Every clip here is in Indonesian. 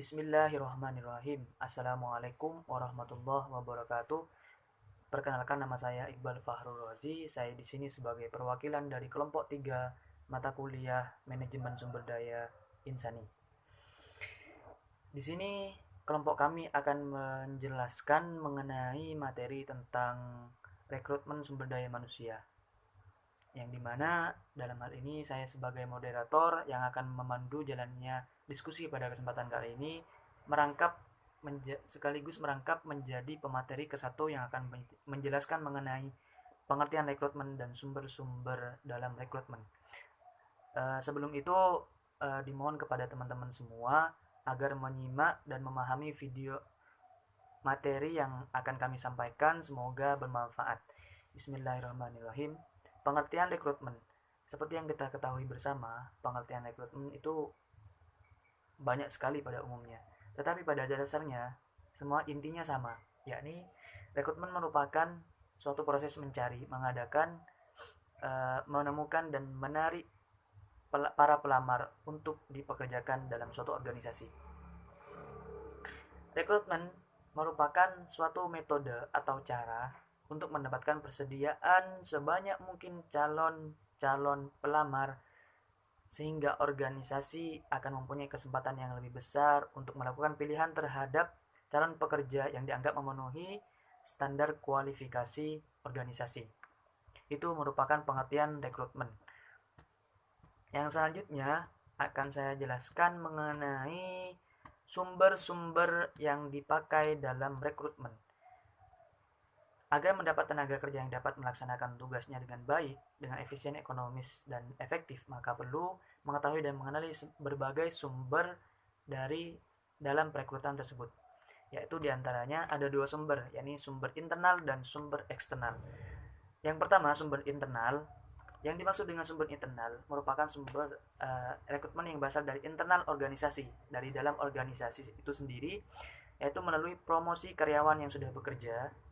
Bismillahirrahmanirrahim. Assalamualaikum warahmatullahi wabarakatuh. Perkenalkan, nama saya Iqbal Fahrul Razi. Saya di sini sebagai perwakilan dari kelompok 3 mata kuliah Manajemen Sumber Daya Insani. Di sini kelompok kami akan menjelaskan mengenai materi tentang rekrutmen sumber daya manusia. Yang dimana dalam hal ini saya sebagai moderator yang akan memandu jalannya diskusi pada kesempatan kali ini sekaligus merangkap menjadi pemateri ke-1 yang akan menjelaskan mengenai pengertian rekrutmen dan sumber-sumber dalam rekrutmen. Sebelum itu dimohon kepada teman-teman semua agar menyimak dan memahami video materi yang akan kami sampaikan, semoga bermanfaat. Bismillahirrahmanirrahim. Pengertian rekrutmen. Seperti yang kita ketahui bersama, pengertian rekrutmen itu banyak sekali pada umumnya. Tetapi pada dasarnya, semua intinya sama, yakni rekrutmen merupakan suatu proses mencari, mengadakan, menemukan dan menarik para pelamar untuk dipekerjakan dalam suatu organisasi. Rekrutmen merupakan suatu metode atau cara untuk mendapatkan persediaan sebanyak mungkin calon pelamar sehingga organisasi akan mempunyai kesempatan yang lebih besar untuk melakukan pilihan terhadap calon pekerja yang dianggap memenuhi standar kualifikasi organisasi. Itu merupakan pengertian rekrutmen. Yang selanjutnya akan saya jelaskan mengenai sumber-sumber yang dipakai dalam rekrutmen. Agar mendapat tenaga kerja yang dapat melaksanakan tugasnya dengan baik, dengan efisien, ekonomis, dan efektif, maka perlu mengetahui dan mengenali berbagai sumber dari dalam perekrutan tersebut. Yaitu diantaranya ada 2 sumber, yakni sumber internal dan sumber eksternal. Yang pertama, sumber internal. Yang dimaksud dengan sumber internal merupakan sumber rekrutmen yang berasal dari internal organisasi, dari dalam organisasi itu sendiri, yaitu melalui promosi karyawan yang sudah bekerja,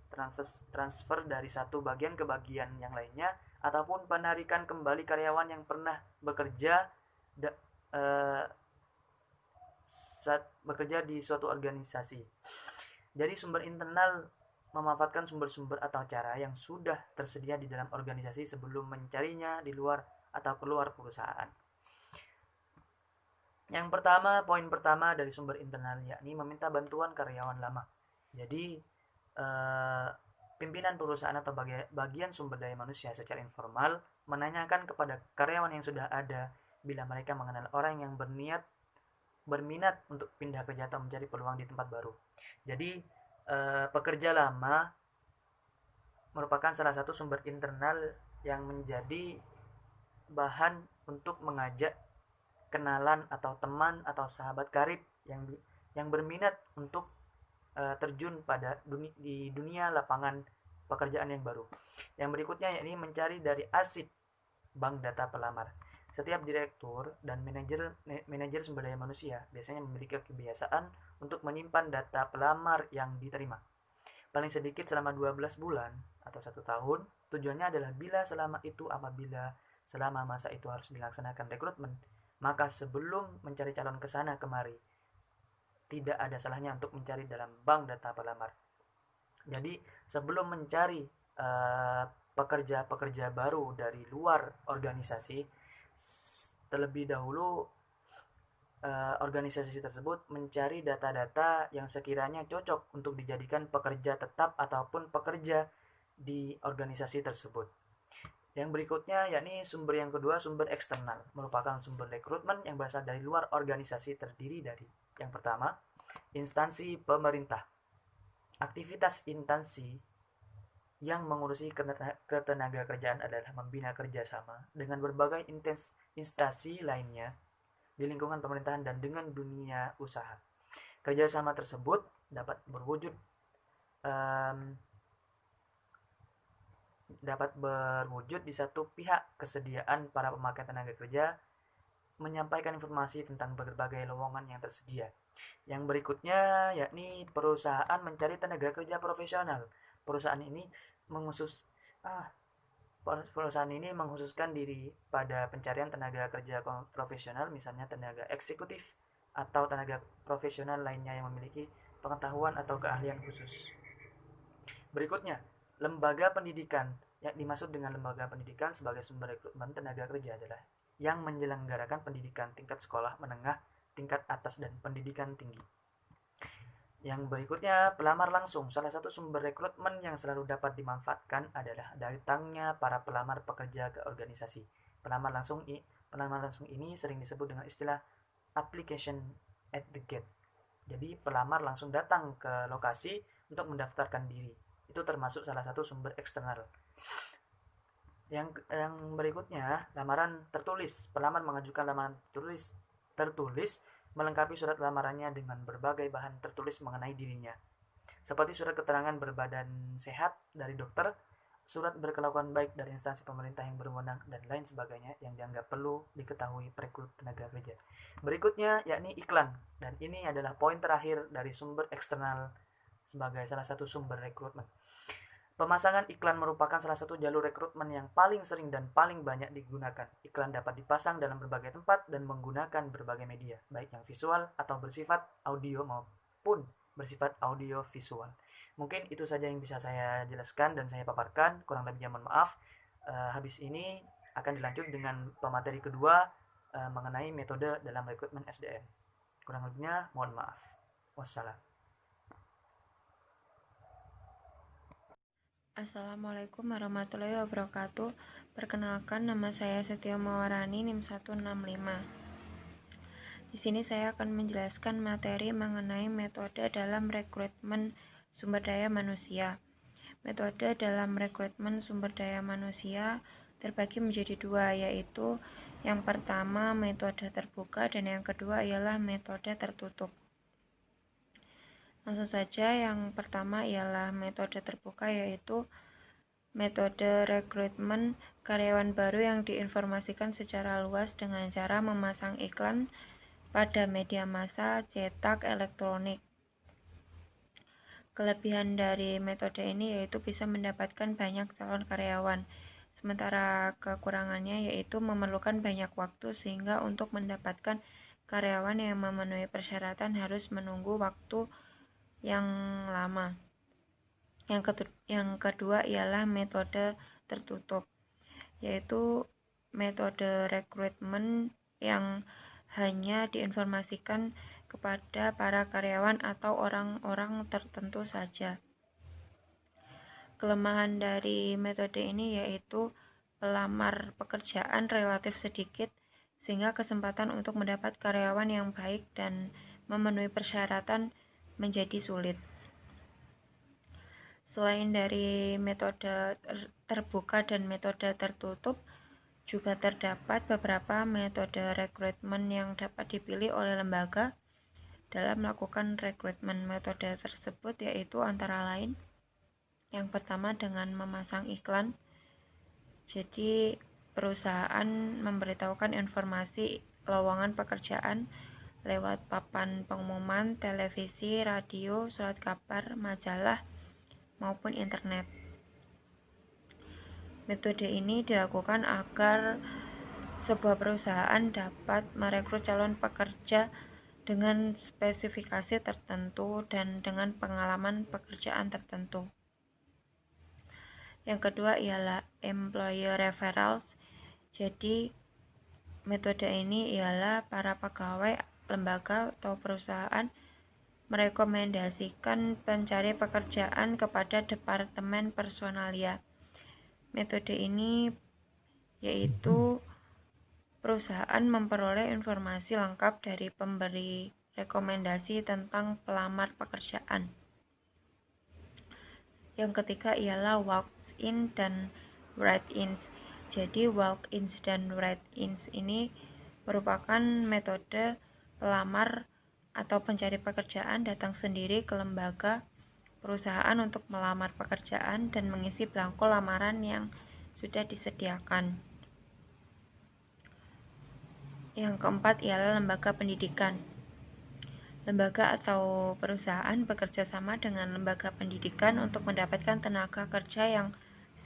transfer dari satu bagian ke bagian yang lainnya, ataupun penarikan kembali karyawan yang pernah bekerja saat bekerja di suatu organisasi. Jadi sumber internal memanfaatkan sumber-sumber atau cara yang sudah tersedia di dalam organisasi sebelum mencarinya di luar atau keluar perusahaan. Yang pertama, poin pertama dari sumber internal yakni meminta bantuan karyawan lama. Jadi pimpinan perusahaan atau bagian sumber daya manusia secara informal menanyakan kepada karyawan yang sudah ada bila mereka mengenal orang yang berminat untuk pindah kerja atau mencari peluang di tempat baru. Jadi pekerja lama merupakan salah satu sumber internal yang menjadi bahan untuk mengajak kenalan atau teman atau sahabat karib yang berminat untuk terjun di dunia lapangan pekerjaan yang baru. Yang berikutnya yakni mencari dari arsip bank data pelamar. Setiap direktur dan manajer sumber daya manusia biasanya memiliki kebiasaan untuk menyimpan data pelamar yang diterima. Paling sedikit selama 12 bulan atau 1 tahun. Tujuannya adalah apabila selama masa itu harus dilaksanakan rekrutmen, maka sebelum mencari calon ke sana kemari, tidak ada salahnya untuk mencari dalam bank data pelamar. Jadi sebelum mencari pekerja-pekerja baru dari luar organisasi, terlebih dahulu organisasi tersebut mencari data-data yang sekiranya cocok untuk dijadikan pekerja tetap ataupun pekerja di organisasi tersebut. Yang berikutnya yakni sumber yang kedua, sumber eksternal, merupakan sumber rekrutmen yang berasal dari luar organisasi, terdiri dari yang pertama, instansi pemerintah. Aktivitas instansi yang mengurusi ketenaga kerjaan adalah membina kerjasama dengan berbagai instansi lainnya di lingkungan pemerintahan dan dengan dunia usaha. Kerjasama tersebut dapat berwujud di satu pihak kesediaan para pemakai tenaga kerja menyampaikan informasi tentang berbagai lowongan yang tersedia. Yang berikutnya yakni perusahaan mencari tenaga kerja profesional. Perusahaan ini mengkhususkan diri pada pencarian tenaga kerja profesional, misalnya tenaga eksekutif atau tenaga profesional lainnya yang memiliki pengetahuan atau keahlian khusus. Berikutnya, lembaga pendidikan. Yang dimaksud dengan lembaga pendidikan sebagai sumber rekrutmen tenaga kerja adalah yang menyelenggarakan pendidikan tingkat sekolah menengah, tingkat atas, dan pendidikan tinggi. Yang berikutnya, pelamar langsung. Salah satu sumber rekrutmen yang selalu dapat dimanfaatkan adalah datangnya para pelamar pekerja ke organisasi. Pelamar langsung ini sering disebut dengan istilah application at the gate. Jadi pelamar langsung datang ke lokasi untuk mendaftarkan diri. Itu termasuk salah satu sumber eksternal. Yang berikutnya, lamaran tertulis. Pelamar mengajukan lamaran tertulis melengkapi surat lamarannya dengan berbagai bahan tertulis mengenai dirinya, seperti surat keterangan berbadan sehat dari dokter, surat berkelakuan baik dari instansi pemerintah yang berwenang, dan lain sebagainya yang dianggap perlu diketahui perekrut tenaga kerja. Berikutnya yakni iklan, dan ini adalah poin terakhir dari sumber eksternal sebagai salah satu sumber rekrutmen. Pemasangan iklan merupakan salah satu jalur rekrutmen yang paling sering dan paling banyak digunakan. Iklan dapat dipasang dalam berbagai tempat dan menggunakan berbagai media, baik yang visual atau bersifat audio maupun bersifat audio visual. Mungkin itu saja yang bisa saya jelaskan dan saya paparkan. Kurang lebihnya mohon maaf. Habis ini akan dilanjut dengan pemateri kedua mengenai metode dalam rekrutmen SDM. Kurang lebihnya mohon maaf. Wassalam. Assalamualaikum warahmatullahi wabarakatuh. Perkenalkan, nama saya Setio Mawarani, NIM 165. Di sini saya akan menjelaskan materi mengenai metode dalam rekrutmen sumber daya manusia. Metode dalam rekrutmen sumber daya manusia terbagi menjadi dua, yaitu yang pertama metode terbuka dan yang kedua ialah metode tertutup. Langsung saja, yang pertama ialah metode terbuka, yaitu metode rekrutmen karyawan baru yang diinformasikan secara luas dengan cara memasang iklan pada media massa, cetak, elektronik. Kelebihan dari metode ini yaitu bisa mendapatkan banyak calon karyawan, sementara kekurangannya yaitu memerlukan banyak waktu sehingga untuk mendapatkan karyawan yang memenuhi persyaratan harus menunggu waktu yang lama. Yang kedua ialah metode tertutup, yaitu metode rekrutmen yang hanya diinformasikan kepada para karyawan atau orang-orang tertentu saja. Kelemahan dari metode ini yaitu pelamar pekerjaan relatif sedikit, sehingga kesempatan untuk mendapat karyawan yang baik dan memenuhi persyaratan menjadi sulit. Selain dari metode terbuka dan metode tertutup, juga terdapat beberapa metode rekrutmen yang dapat dipilih oleh lembaga dalam melakukan rekrutmen. Metode tersebut yaitu antara lain, yang pertama dengan memasang iklan. Jadi perusahaan memberitahukan informasi lowongan pekerjaan lewat papan pengumuman, televisi, radio, surat kabar, majalah, maupun internet. Metode ini dilakukan agar sebuah perusahaan dapat merekrut calon pekerja dengan spesifikasi tertentu dan dengan pengalaman pekerjaan tertentu. Yang kedua ialah employer referrals. Jadi metode ini ialah para pegawai lembaga atau perusahaan merekomendasikan pencari pekerjaan kepada departemen personalia. Metode ini yaitu perusahaan memperoleh informasi lengkap dari pemberi rekomendasi tentang pelamar pekerjaan. Yang ketiga ialah walk-in dan write-ins. Jadi walk-ins dan write-ins ini merupakan metode pelamar atau pencari pekerjaan datang sendiri ke lembaga perusahaan untuk melamar pekerjaan dan mengisi belangko lamaran yang sudah disediakan. Yang keempat ialah lembaga pendidikan. Lembaga atau perusahaan bekerja sama dengan lembaga pendidikan untuk mendapatkan tenaga kerja yang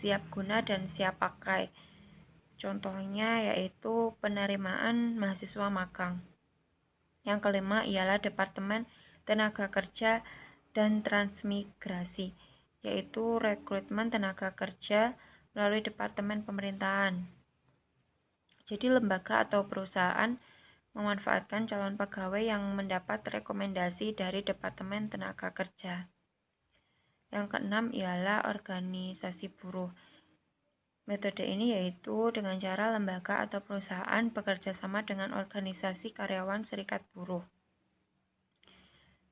siap guna dan siap pakai. Contohnya yaitu penerimaan mahasiswa magang. Yang kelima ialah Departemen Tenaga Kerja dan Transmigrasi, yaitu rekrutmen tenaga kerja melalui Departemen Pemerintahan. Jadi lembaga atau perusahaan memanfaatkan calon pegawai yang mendapat rekomendasi dari Departemen Tenaga Kerja. Yang keenam ialah organisasi buruh. Metode ini yaitu dengan cara lembaga atau perusahaan bekerja sama dengan organisasi karyawan serikat buruh.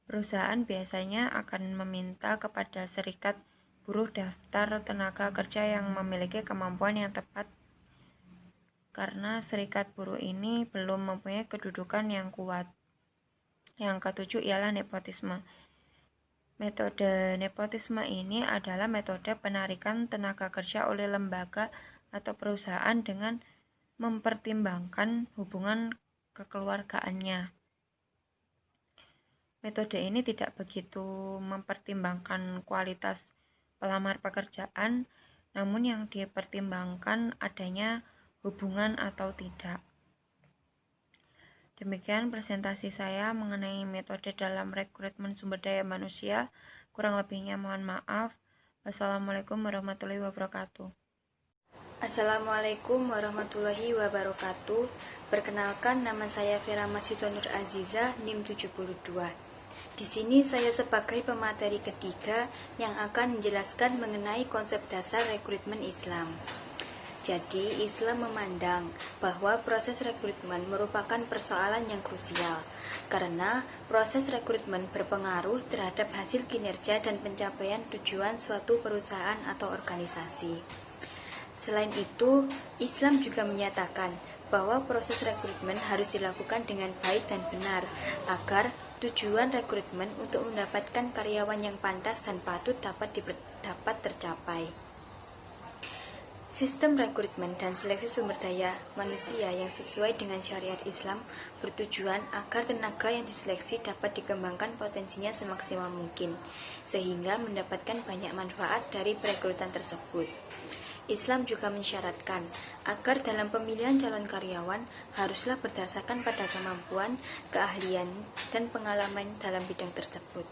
Perusahaan biasanya akan meminta kepada serikat buruh daftar tenaga kerja yang memiliki kemampuan yang tepat karena serikat buruh ini belum mempunyai kedudukan yang kuat. Yang ketujuh ialah nepotisme. Metode nepotisme ini adalah metode penarikan tenaga kerja oleh lembaga atau perusahaan dengan mempertimbangkan hubungan kekeluargaannya. Metode ini tidak begitu mempertimbangkan kualitas pelamar pekerjaan, namun yang dipertimbangkan adanya hubungan atau tidak. Demikian presentasi saya mengenai metode dalam rekrutmen sumber daya manusia. Kurang lebihnya mohon maaf. Wassalamualaikum warahmatullahi wabarakatuh. Assalamualaikum warahmatullahi wabarakatuh. Perkenalkan, nama saya Vera Masito Nur Aziza, NIM 72. Di sini saya sebagai pemateri ketiga yang akan menjelaskan mengenai konsep dasar rekrutmen Islam. Jadi, Islam memandang bahwa proses rekrutmen merupakan persoalan yang krusial, karena proses rekrutmen berpengaruh terhadap hasil kinerja dan pencapaian tujuan suatu perusahaan atau organisasi. Selain itu, Islam juga menyatakan bahwa proses rekrutmen harus dilakukan dengan baik dan benar, agar tujuan rekrutmen untuk mendapatkan karyawan yang pantas dan patut dapat tercapai. Sistem rekrutmen dan seleksi sumber daya manusia yang sesuai dengan syariat Islam bertujuan agar tenaga yang diseleksi dapat dikembangkan potensinya semaksimal mungkin, sehingga mendapatkan banyak manfaat dari perekrutan tersebut. Islam juga mensyaratkan agar dalam pemilihan calon karyawan haruslah berdasarkan pada kemampuan, keahlian, dan pengalaman dalam bidang tersebut.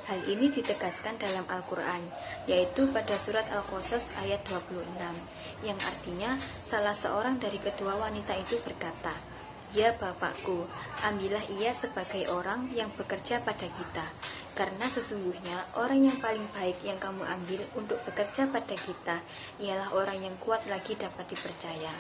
Hal ini ditegaskan dalam Al-Quran, yaitu pada surat Al-Qasas ayat 26, yang artinya salah seorang dari kedua wanita itu berkata, "Ya Bapakku, ambillah ia sebagai orang yang bekerja pada kita, karena sesungguhnya orang yang paling baik yang kamu ambil untuk bekerja pada kita ialah orang yang kuat lagi dapat dipercaya."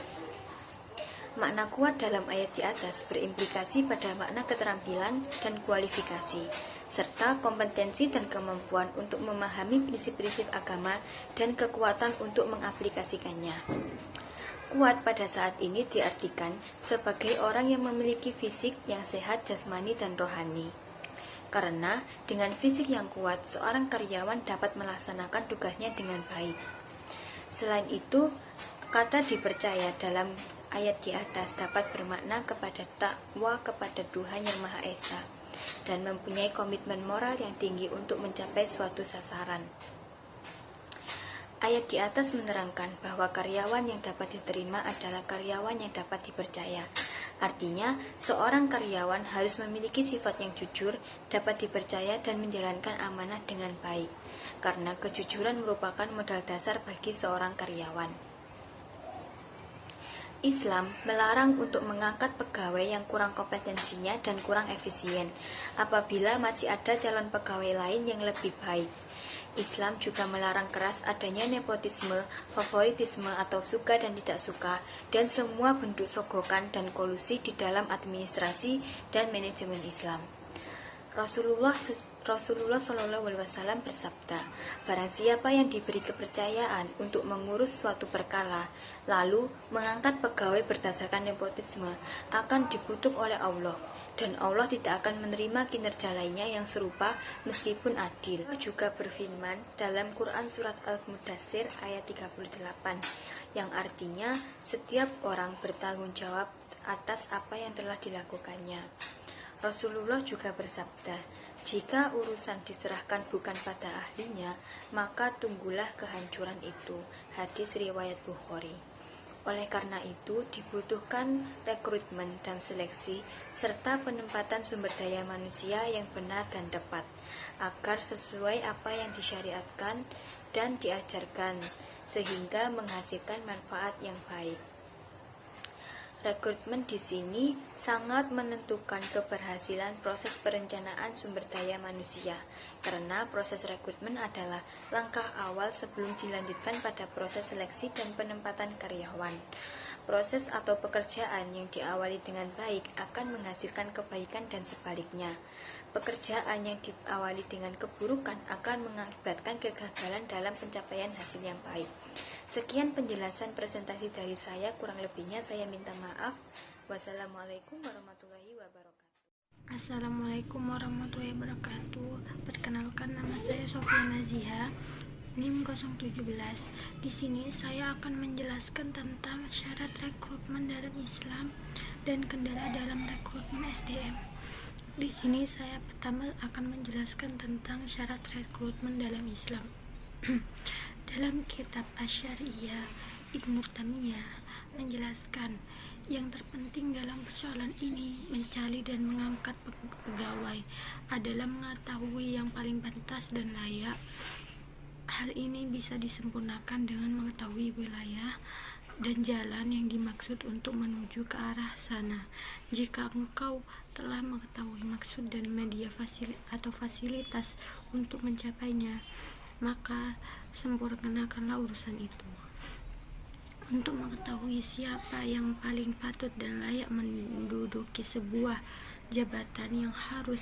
Makna kuat dalam ayat di atas berimplikasi pada makna keterampilan dan kualifikasi, serta kompetensi dan kemampuan untuk memahami prinsip-prinsip agama dan kekuatan untuk mengaplikasikannya. Kuat pada saat ini diartikan sebagai orang yang memiliki fisik yang sehat jasmani dan rohani. Karena dengan fisik yang kuat, seorang karyawan dapat melaksanakan tugasnya dengan baik. Selain itu, kata dipercaya dalam ayat di atas dapat bermakna kepada takwa kepada Tuhan Yang Maha Esa dan mempunyai komitmen moral yang tinggi untuk mencapai suatu sasaran. Ayat di atas menerangkan bahwa karyawan yang dapat diterima adalah karyawan yang dapat dipercaya. Artinya, seorang karyawan harus memiliki sifat yang jujur, dapat dipercaya dan menjalankan amanah dengan baik, karena kejujuran merupakan modal dasar bagi seorang karyawan. Islam melarang untuk mengangkat pegawai yang kurang kompetensinya dan kurang efisien apabila masih ada calon pegawai lain yang lebih baik. Islam juga melarang keras adanya nepotisme, favoritisme atau suka dan tidak suka, dan semua bentuk sogokan dan kolusi di dalam administrasi dan manajemen Islam. Rasulullah SAW bersabda, "Barang siapa yang diberi kepercayaan untuk mengurus suatu perkara, lalu mengangkat pegawai berdasarkan nepotisme, akan dikutuk oleh Allah, dan Allah tidak akan menerima kinerja lainnya yang serupa meskipun adil." Allah juga berfirman dalam Quran surat Al-Mudaththir ayat 38, yang artinya setiap orang bertanggung jawab atas apa yang telah dilakukannya. Rasulullah juga bersabda, "Jika urusan diserahkan bukan pada ahlinya, maka tunggulah kehancuran itu." Hadis riwayat Bukhari. Oleh karena itu, dibutuhkan rekrutmen dan seleksi serta penempatan sumber daya manusia yang benar dan tepat agar sesuai apa yang disyariatkan dan diajarkan sehingga menghasilkan manfaat yang baik. Rekrutmen di sini sangat menentukan keberhasilan proses perencanaan sumber daya manusia, karena proses rekrutmen adalah langkah awal sebelum dilanjutkan pada proses seleksi dan penempatan karyawan. Proses atau pekerjaan yang diawali dengan baik akan menghasilkan kebaikan dan sebaliknya. Pekerjaan yang diawali dengan keburukan akan mengakibatkan kegagalan dalam pencapaian hasil yang baik. Sekian penjelasan presentasi dari saya, kurang lebihnya saya minta maaf. Wassalamualaikum warahmatullahi wabarakatuh. Assalamualaikum warahmatullahi wabarakatuh. Perkenalkan, nama saya Sofia Naziha, NIM 017. Di sini saya akan menjelaskan tentang syarat rekrutmen dalam Islam dan kendala dalam rekrutmen SDM. Di sini saya pertama akan menjelaskan tentang syarat rekrutmen dalam Islam. Dalam kitab Asy-Syariah, Ibnu Taimiyah menjelaskan yang terpenting dalam persoalan ini mencari dan mengangkat pegawai adalah mengetahui yang paling pantas dan layak. Hal ini bisa disempurnakan dengan mengetahui wilayah dan jalan yang dimaksud untuk menuju ke arah sana. Jika engkau telah mengetahui maksud dan media fasilitas untuk mencapainya, maka sempurnakanlah urusan itu. Untuk mengetahui siapa yang paling patut dan layak menduduki sebuah jabatan yang harus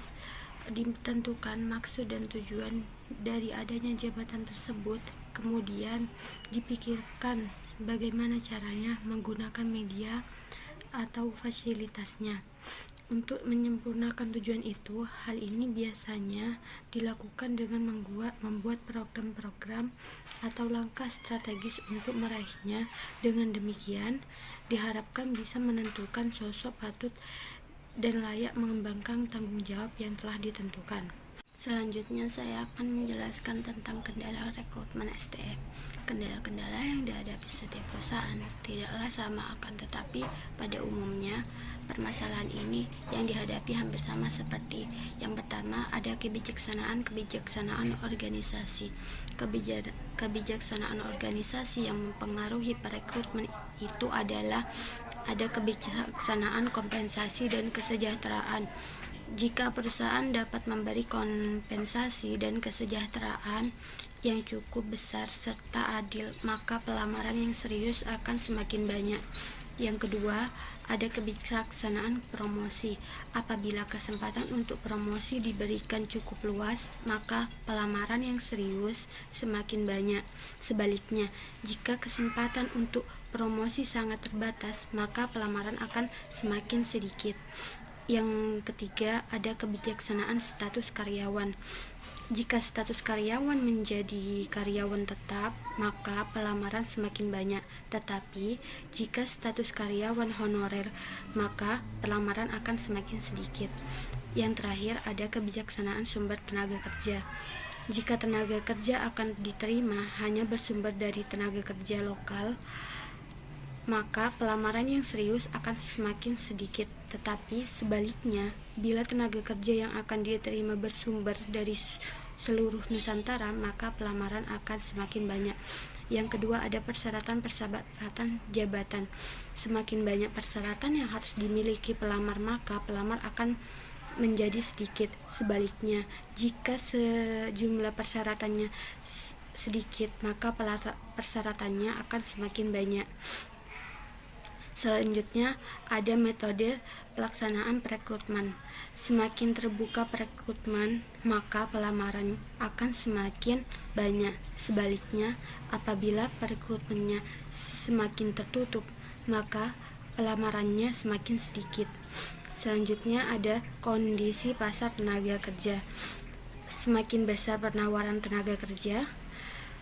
ditentukan maksud dan tujuan dari adanya jabatan tersebut, kemudian dipikirkan bagaimana caranya menggunakan media atau fasilitasnya. Untuk menyempurnakan tujuan itu, hal ini biasanya dilakukan dengan membuat program-program atau langkah strategis untuk meraihnya. Dengan demikian, diharapkan bisa menentukan sosok patut dan layak mengembangkan tanggung jawab yang telah ditentukan. Selanjutnya saya akan menjelaskan tentang kendala rekrutmen SDM. Kendala-kendala yang dihadapi setiap perusahaan tidaklah sama, akan tetapi pada umumnya permasalahan ini yang dihadapi hampir sama seperti yang pertama, ada kebijaksanaan organisasi. Kebijaksanaan organisasi yang mempengaruhi perekrutmen itu adalah ada kebijaksanaan kompensasi dan kesejahteraan. Jika perusahaan dapat memberi kompensasi dan kesejahteraan yang cukup besar serta adil, maka pelamaran yang serius akan semakin banyak. Yang kedua, ada kebijaksanaan promosi. Apabila kesempatan untuk promosi diberikan cukup luas, maka pelamaran yang serius semakin banyak. Sebaliknya, jika kesempatan untuk promosi sangat terbatas, maka pelamaran akan semakin sedikit. Yang ketiga, ada kebijaksanaan status karyawan. Jika status karyawan menjadi karyawan tetap, maka pelamaran semakin banyak. Tetapi, jika status karyawan honorer, maka pelamaran akan semakin sedikit. Yang terakhir, ada kebijaksanaan sumber tenaga kerja. Jika tenaga kerja akan diterima hanya bersumber dari tenaga kerja lokal, maka pelamaran yang serius akan semakin sedikit. Tetapi sebaliknya, bila tenaga kerja yang akan diterima bersumber dari seluruh Nusantara, maka pelamaran akan semakin banyak. Yang kedua, ada persyaratan jabatan. Semakin banyak persyaratan yang harus dimiliki pelamar, maka pelamar akan menjadi sedikit. Sebaliknya, jika sejumlah persyaratannya sedikit, maka persyaratannya akan semakin banyak. Selanjutnya, ada metode pelaksanaan perekrutmen. Semakin terbuka perekrutmen, maka pelamaran akan semakin banyak. Sebaliknya, apabila perekrutmennya semakin tertutup, maka pelamarannya semakin sedikit. Selanjutnya, ada kondisi pasar tenaga kerja. Semakin besar penawaran tenaga kerja,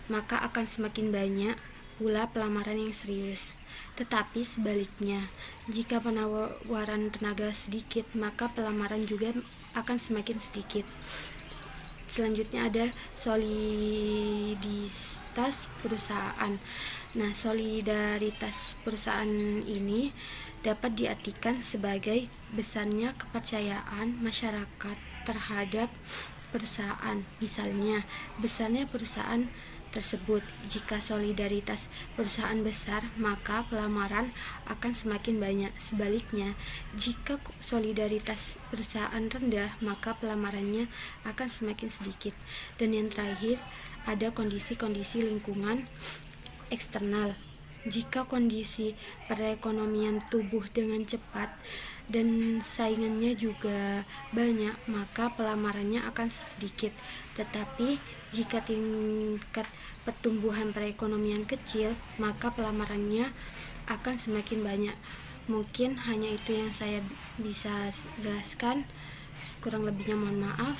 maka akan semakin banyak pula pelamaran yang serius. Tetapi sebaliknya, jika penawaran tenaga sedikit, maka pelamaran juga akan semakin sedikit. Selanjutnya ada soliditas perusahaan. Nah, solidaritas perusahaan ini dapat diartikan sebagai besarnya kepercayaan masyarakat terhadap perusahaan. Misalnya, besarnya perusahaan tersebut. Jika solidaritas perusahaan besar, maka pelamaran akan semakin banyak. Sebaliknya, jika solidaritas perusahaan rendah, maka pelamarannya akan semakin sedikit. Dan yang terakhir, ada kondisi-kondisi lingkungan eksternal. Jika kondisi perekonomian tumbuh dengan cepat dan saingannya juga banyak, maka pelamarannya akan sedikit. Tetapi jika tingkat pertumbuhan perekonomian kecil, maka pelamarannya akan semakin banyak. Mungkin hanya itu yang saya bisa jelaskan. Kurang lebihnya mohon maaf.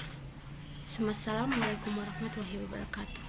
Wassalamualaikum warahmatullahi wabarakatuh.